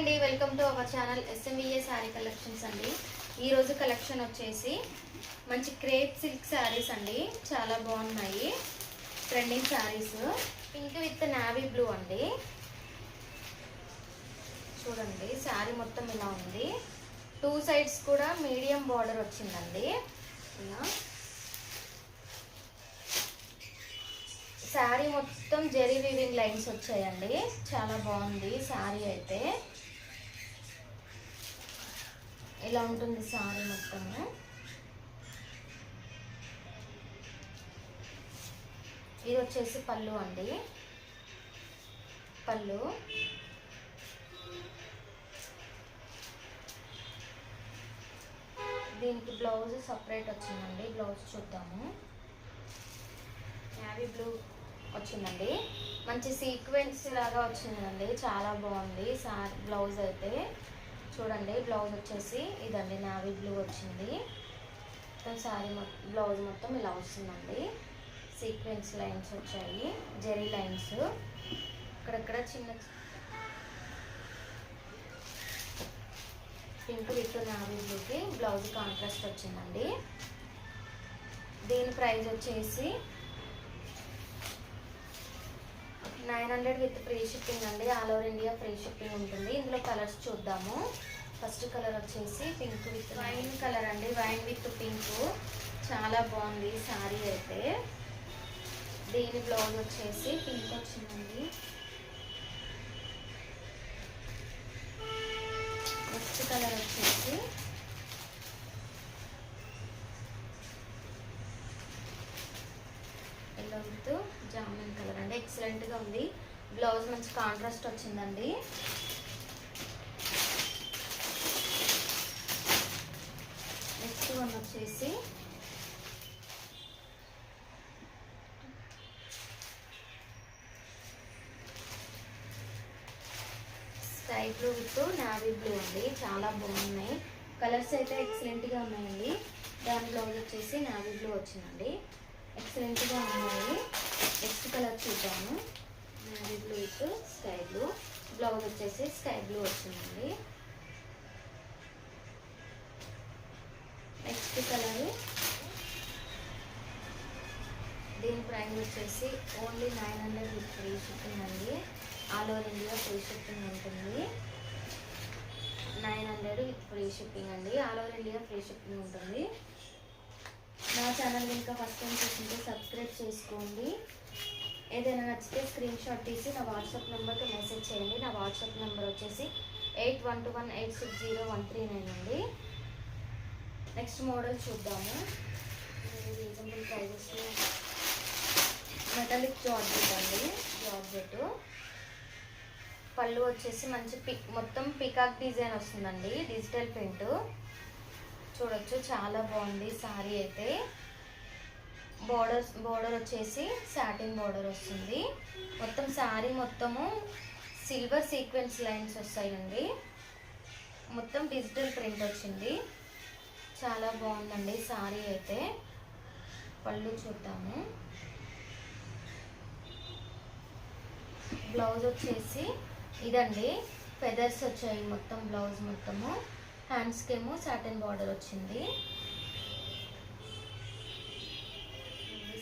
అండి, welcome to our channel SMVA sari collections అండి. ఈరోజు కలెక్షన్ వచ్చేసి మంచి క్రేప్ సిల్క్ శారీస్ అండి. చాలా బాగున్నాయి trending saris. Pink with navy blue అండి. చూడండి శారీ మొత్తం ఇలా ఉంది. టూ సైడ్స్ కూడా మీడియం బార్డర్ వచ్చిందండి. ఇలా శారీ మొత్తం జెరీ వీవింగ్ లైన్స్ వచ్చాయండి. చాలా బాగుంది శారీ అయితే. ఇలా ఉంటుంది శారీ మొత్తము. ఇది వచ్చేసి పళ్ళు అండి. పళ్ళు దీనికి బ్లౌజ్ సపరేట్ వచ్చిందండి. బ్లౌజ్ చూద్దాము. నావీ బ్లూ వచ్చిందండి. మంచి సీక్వెన్స్ లాగా వచ్చిందండి. చాలా బాగుంది సారీ. బ్లౌజ్ అయితే చూడండి. బ్లౌజ్ వచ్చేసి ఇదండి, నావీ బ్లూ వచ్చింది. మొత్తం శారీ బ్లౌజ్ మొత్తం ఇలా వస్తుందండి. సీక్వెన్స్ లైన్స్ వచ్చాయి, జెరీ లైన్స్. ఇక్కడక్కడ చిన్న పింక్ విత్ నావీ బ్లూకి బ్లౌజ్ కాంట్రాస్ట్ వచ్చిందండి. దీని ప్రైస్ వచ్చేసి 900 విత్ ఫ్రీ షిప్పింగ్ అండి. All over India free shipping ఉంటుంది. ఇందులో కలర్స్ చూద్దాము. ఫస్ట్ కలర్ వచ్చేసి పింక్ విత్ వైన్ కలర్ అండి. Wine with pink. చాలా బాగుంది శారీ అయితే. దీని బ్లౌజ్ వచ్చేసి పింక్ వచ్చిందండి. నెక్స్ట్ కలర్ వచ్చేసి ఎల్లో విత్ జామున్ కలర్ అండి. ఎక్సలెంట్గా ఉంది. బ్లౌజ్ మంచి కాంట్రాస్ట్ వచ్చిందండి. నెక్స్ట్ వన్ వచ్చేసి sky blue with navy blue అండి. చాలా బాగున్నాయి. కలర్స్ అయితే ఎక్సలెంట్గా ఉన్నాయండి. దాని బ్లౌజ్ వచ్చేసి నావీ బ్లూ వచ్చిందండి. ఎక్సలెంట్గా ఉన్నాయి. నెక్స్ట్ కలర్ చూద్దాము. Navy blue with sky blue. Blouse వచ్చేసి స్కై బ్లూ వచ్చిందండి. Next colour. దీని ప్రైస్ వచ్చేసి ఓన్లీ 900 విత్ ఫ్రీ షిప్పింగ్ అండి. All over India free shipping ఉంటుంది. 900 విత్ ఫ్రీ షిప్పింగ్ అండి. All over India free shipping ఉంటుంది. నా ఛానల్ ఇంకా ఫస్ట్ టైం చూస్తుంటే సబ్స్క్రైబ్ చేసుకోండి. ఏదైనా నచ్చితే స్క్రీన్ షాట్ తీసి నా వాట్సాప్ నెంబర్కి మెసేజ్ చేయండి. నా వాట్సాప్ నెంబర్ వచ్చేసి 8121860139 అండి. నెక్స్ట్ మోడల్ చూద్దాము. రీజనబుల్ ప్రైజెస్లో మెటాలిక్ జార్జెట్ అండి. జార్జెట్ పళ్ళు వచ్చేసి మంచి మొత్తం పికాక్ డిజైన్ వస్తుందండి. డిజిటల్ ప్రింట్ చూడొచ్చు. చాలా బాగుంది శారీ అయితే. బోర్డర్ వచ్చేసి సాటిన్ బోర్డర్ వస్తుంది. మొత్తం శారీ మొత్తము సిల్వర్ సీక్వెన్స్ లైన్స్ వస్తాయండి. మొత్తం డిజిటల్ ప్రింట్ వచ్చింది. చాలా బాగుందండి శారీ అయితే. పళ్ళు చూద్దాము. బ్లౌజ్ వచ్చేసి ఇదండి. ఫెదర్స్ వచ్చాయి మొత్తం బ్లౌజ్ మొత్తము. హ్యాండ్స్కి ఏమో సాటిన్ బార్డర్ వచ్చింది.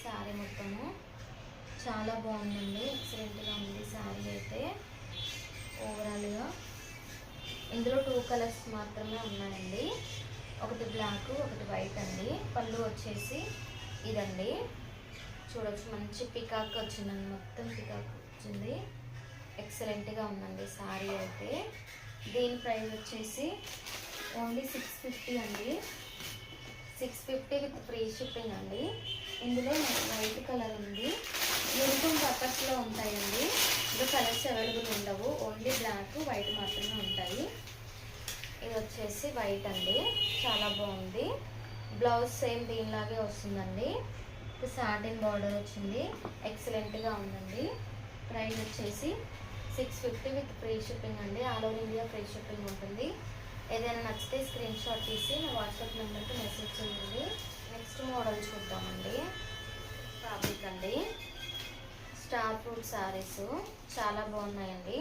శారీ మొత్తము చాలా బాగుందండి. ఎక్సలెంట్గా ఉంది శారీ అయితే. ఓవరాల్గా ఇందులో 2 కలర్స్ మాత్రమే ఉన్నాయండి. ఒకటి బ్లాక్, ఒకటి వైట్ అండి. పళ్ళు వచ్చేసి ఇదండి. చూడొచ్చు మంచి పికాక్ వచ్చిందండి. మొత్తం పికాక్ వచ్చింది. ఎక్సలెంట్గా ఉందండి శారీ అయితే. దీని ప్రైస్ వచ్చేసి ఓన్లీ 650 అండి. 650 విత్ ఫ్రీ షిప్పింగ్ అండి. ఇందులో వైట్ కలర్ ఉంది. యూనిఫామ్ పర్పస్లో ఉంటాయండి. ఇందులో కలర్స్ అవైలబుల్ ఉండవు. ఓన్లీ బ్లాక్, వైట్ మాత్రమే ఉంటాయి. ఇది వచ్చేసి వైట్ అండి. చాలా బాగుంది. బ్లౌజ్ సేమ్ దీనిలాగే వస్తుందండి. సాటిన్ బార్డర్ వచ్చింది. ఎక్సలెంట్గా ఉందండి. ప్రైస్ వచ్చేసి 650 విత్ ఫ్రీ షిప్పింగ్ అండి. All over India free shipping ఉంటుంది. ఏదైనా నచ్చితే స్క్రీన్ షాట్ తీసి నా వాట్సాప్ నెంబర్కి మెసేజ్ చేయండి. నెక్స్ట్ మోడల్ చూద్దామండి. ఫ్యాబ్రిక్ అండి. స్టార్ ఫ్రూట్ శారీస్ చాలా బాగున్నాయండి.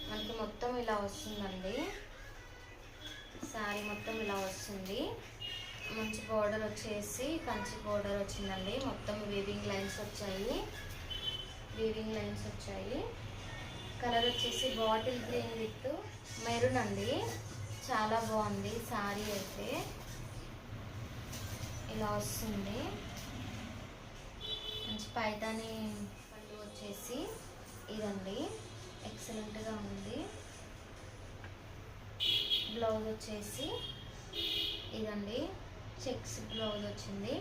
మనకి మొత్తం ఇలా వస్తుందండి. శారీ మొత్తం ఇలా వస్తుంది. మంచి బోర్డర్ వచ్చేసి కంచి బోర్డర్ వచ్చిందండి. మొత్తం వీవింగ్ లైన్స్ వచ్చాయి. కలర్ వచ్చేసి బాటిల్ గ్రీన్ విత్ మెరూన్ అండి. చాలా బాగుంది శారీ అయితే. ఇలా వస్తుంది. మంచి పైతాని పళ్ళు వచ్చేసి ఇదండి. ఎక్సలెంట్గా ఉంది. బ్లౌజ్ వచ్చేసి ఇదండి. చెక్స్ బ్లౌజ్ వచ్చింది.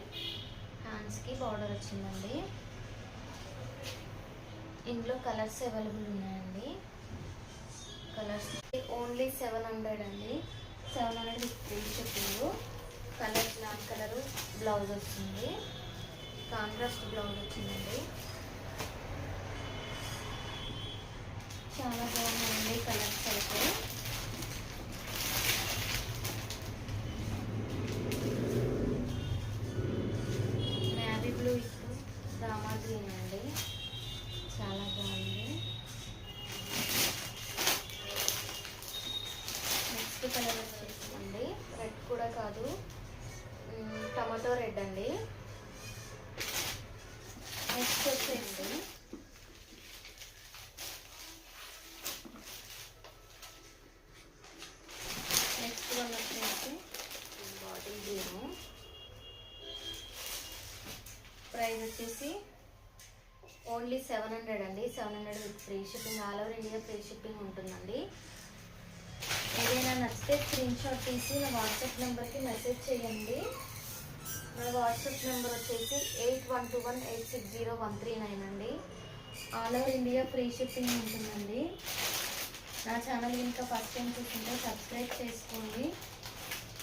హ్యాండ్స్కి బార్డర్ వచ్చిందండి. ఇందులో కలర్స్ అవైలబుల్ ఉన్నాయండి. కలర్స్ ఓన్లీ 700 అండి. 700 free shipping. Colour black colour blouse వస్తుంది. కాంట్రాస్ట్ బ్లౌజ్ వచ్చిందండి. చాలా బాగున్నాయండి కలర్స్ అయితే. Navy blue with Rama green అండి. చాలా బాగుంది. నెక్స్ట్ కలర్ వచ్చేసిందండి. రెడ్ కూడా కాదు, టమాటో రెడ్ అండి. నెక్స్ట్ వచ్చేసి నెక్స్ట్ వన్ వచ్చేసి బాటిల్ గ్రీను. ప్రైస్ వచ్చేసి ఓన్లీ 700 అండి. 700 with free shipping. All over India free shipping ఉంటుందండి. ఏదైనా నచ్చితే స్క్రీన్ షాట్ తీసి నా వాట్సాప్ నెంబర్కి మెసేజ్ చేయండి. నా వాట్సాప్ నెంబర్ వచ్చేసి 8121860139 అండి. All over India free shipping ఉంటుందండి. నా ఛానల్ ఇంకా ఫస్ట్ టైం చూస్తుంటే సబ్స్క్రైబ్ చేసుకోండి.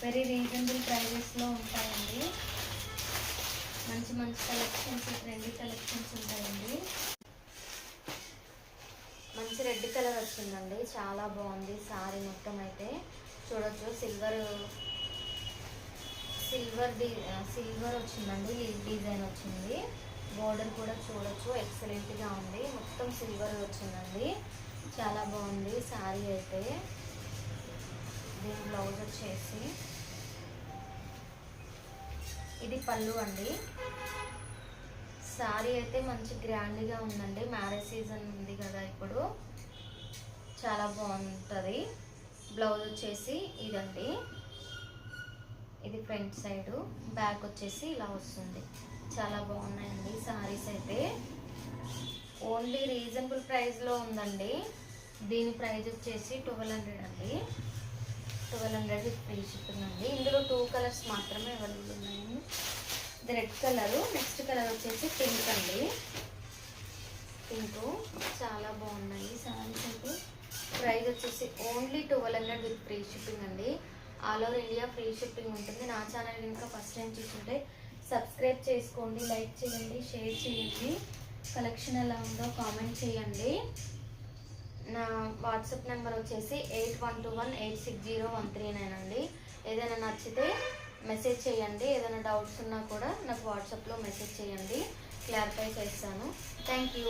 వెరీ రీజనబుల్ ప్రైజెస్లో ఉంటాయండి. మంచి మంచి కలెక్షన్స్, ట్రెండీ కలెక్షన్స్ ఉంటాయండి. మంచి రెడ్ కలర్ వచ్చిందండి. చాలా బాగుంది శారీ మొత్తం అయితే. చూడొచ్చు సిల్వర్ వచ్చిందండి. లీవ్ డిజైన్ వచ్చింది. బోర్డర్ కూడా చూడొచ్చు, ఎక్సలెంట్గా ఉంది. మొత్తం సిల్వర్ వచ్చిందండి. చాలా బాగుంది శారీ అయితే. దీని బ్లౌజ్ వచ్చేసి ఇది పళ్ళు అండి. శారీ అయితే మంచి గ్రాండ్గా ఉందండి. మ్యారేజ్ సీజన్ ఉంది కదా ఇప్పుడు, చాలా బాగుంటుంది. బ్లౌజ్ వచ్చేసి ఇదండి. ఇది ఫ్రంట్ సైడు, బ్యాక్ వచ్చేసి ఇలా వస్తుంది. చాలా బాగున్నాయండి శారీస్ అయితే. ఓన్లీ రీజనబుల్ ప్రైస్లో ఉందండి. దీని ప్రైస్ వచ్చేసి 1200 అండి. 1200 ఫ్రీ షిప్పింగ్ అండి. ఇందులో 2 కలర్స్ మాత్రమే అవైలబుల్ ఉన్నాయి. ఇది రెడ్ కలరు. నెక్స్ట్ కలర్ వచ్చేసి పింక్ అండి. పింక్ చాలా బాగున్నాయి శారీస్ అయితే. ప్రైస్ వచ్చేసి ఓన్లీ 1200 విత్ ఫ్రీ షిప్పింగ్ అండి. All over India free shipping ఉంటుంది. నా ఛానల్ ఇంకా ఫస్ట్ టైం చూస్తుంటే సబ్స్క్రైబ్ చేసుకోండి, లైక్ చేయండి, షేర్ చేయండి. కలెక్షన్ ఎలా ఉందో కామెంట్ చేయండి. నా వాట్సాప్ నెంబర్ వచ్చేసి 8121860139 అండి. ఏదైనా నచ్చితే మెసేజ్ చేయండి. ఏదైనా డౌట్స్ ఉన్నా కూడా నాకు వాట్సాప్లో మెసేజ్ చేయండి, క్లారిఫై చేస్తాను. Thank you.